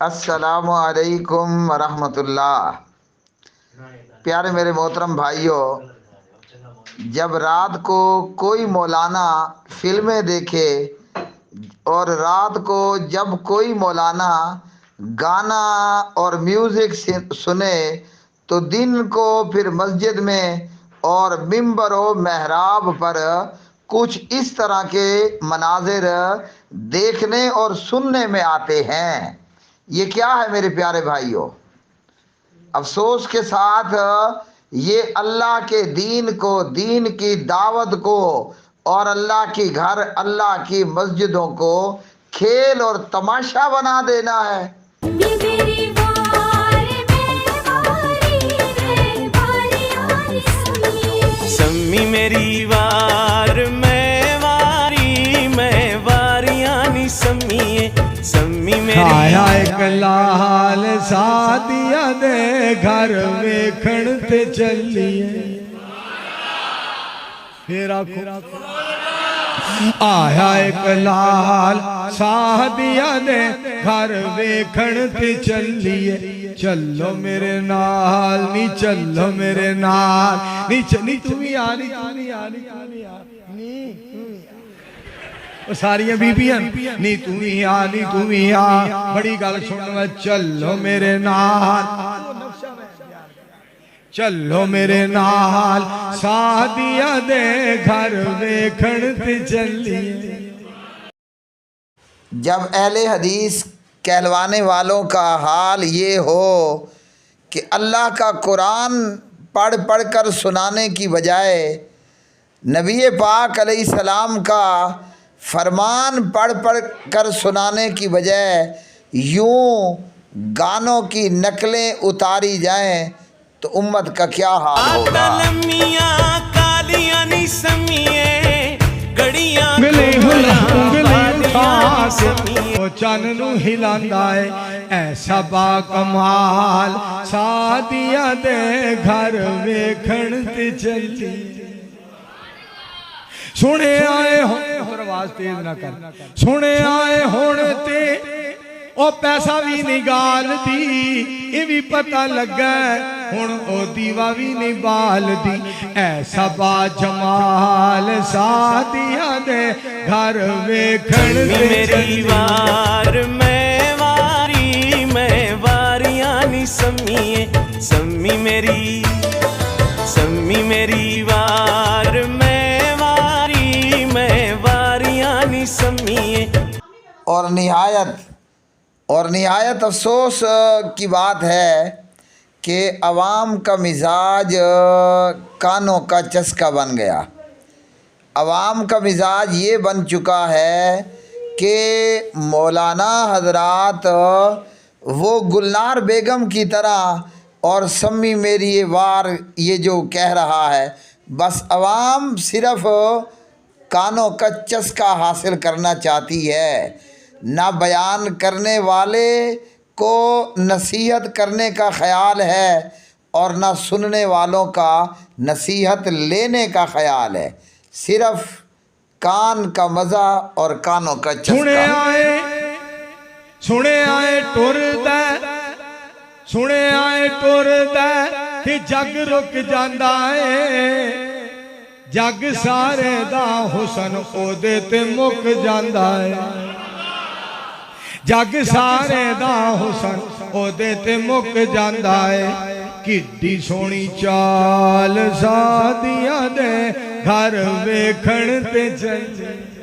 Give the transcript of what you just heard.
अस्सलामु अलैकुम वरहमतुल्लाह। प्यारे मेरे मोहतरम भाइयों, जब रात को कोई मौलाना फिल्में देखे और रात को जब कोई मौलाना गाना और म्यूज़िक सुने तो दिन को फिर मस्जिद में और मिंबर व महराब पर कुछ इस तरह के मनाजिर देखने और सुनने में आते हैं। ये क्या है मेरे प्यारे भाइयों? अफसोस के साथ ये अल्लाह के दीन को, दीन की दावत को और अल्लाह की घर, अल्लाह की मस्जिदों को खेल और तमाशा बना देना है। सम्मी मेरी वार मैं वारी, मैं वारियानी सम्मी सम्मी मेरी आया एक लाल सादिया दे घर वेखण ते चलिए। फिर आया एक लाल सादिया दे घर वेखण ते चलिए। चलो मेरे नाल नी, चलो मेरे नाल नी, नी तू भी आ, नी तू भी आ, नी तू भी आ, नी सारियां बीबियां नी तू भी आ, नी तू भी आ। बड़ी गल सुन, चलो मेरे नाल, चलो मेरे नाल सादिया दे घर वेखण ते चलिए। जब अहले हदीस कहलवाने वालों का हाल ये हो कि अल्लाह का कुरान पढ़ पढ़ कर सुनाने की बजाय नबी पाक अलैहिस्सलाम का फरमान पढ़ पढ़ कर सुनाने की बजाय यूं गानों की नकलें उतारी जाएं तो उम्मत का क्या हाल होगा? चन नू हिलांदा है ऐसा बाकमाल सादिया दे घर वेखण ते चली। सुने आए हो, आवाज तेज ना कर, सुने आए हुण ते ओ पैसा भी नहीं गाल दी, ये भी पता लगा हुण ओ दीवा भी नहीं बाल दी। ऐसा बा जमाल सादिया दे घर वेखण ते मेरी वार मैं वारी, मैं वारियानी सम्मी सम्मी मेरी सम्मी मेरी वार मैं वारी, मैं वारियानी सम्मी। और निहायत अफसोस की बात है कि अवाम का मिजाज कानों का चस्का बन गया। अवाम का मिजाज ये बन चुका है कि मौलाना हजरात वो गुलनार बेगम की तरह और सम्मी मेरी ये वार ये जो कह रहा है, बस अवाम सिर्फ कानों का चस्का हासिल करना चाहती है। ना बयान करने वाले को नसीहत करने का ख्याल है और ना सुनने वालों का नसीहत लेने का ख्याल है। सिर्फ कान का मज़ा और कानों का चस्का। सुने आए टुरदा, सुने आए टुरदा कि जग रुक जांदा है। जग सारे दा हुसन ओदे ते मुक जांदा है। जग सारे दा हुसन ओदे ते मुक जांदा है। किड्डी सोहनी चाल सादिया दे घर वेखण ते चली।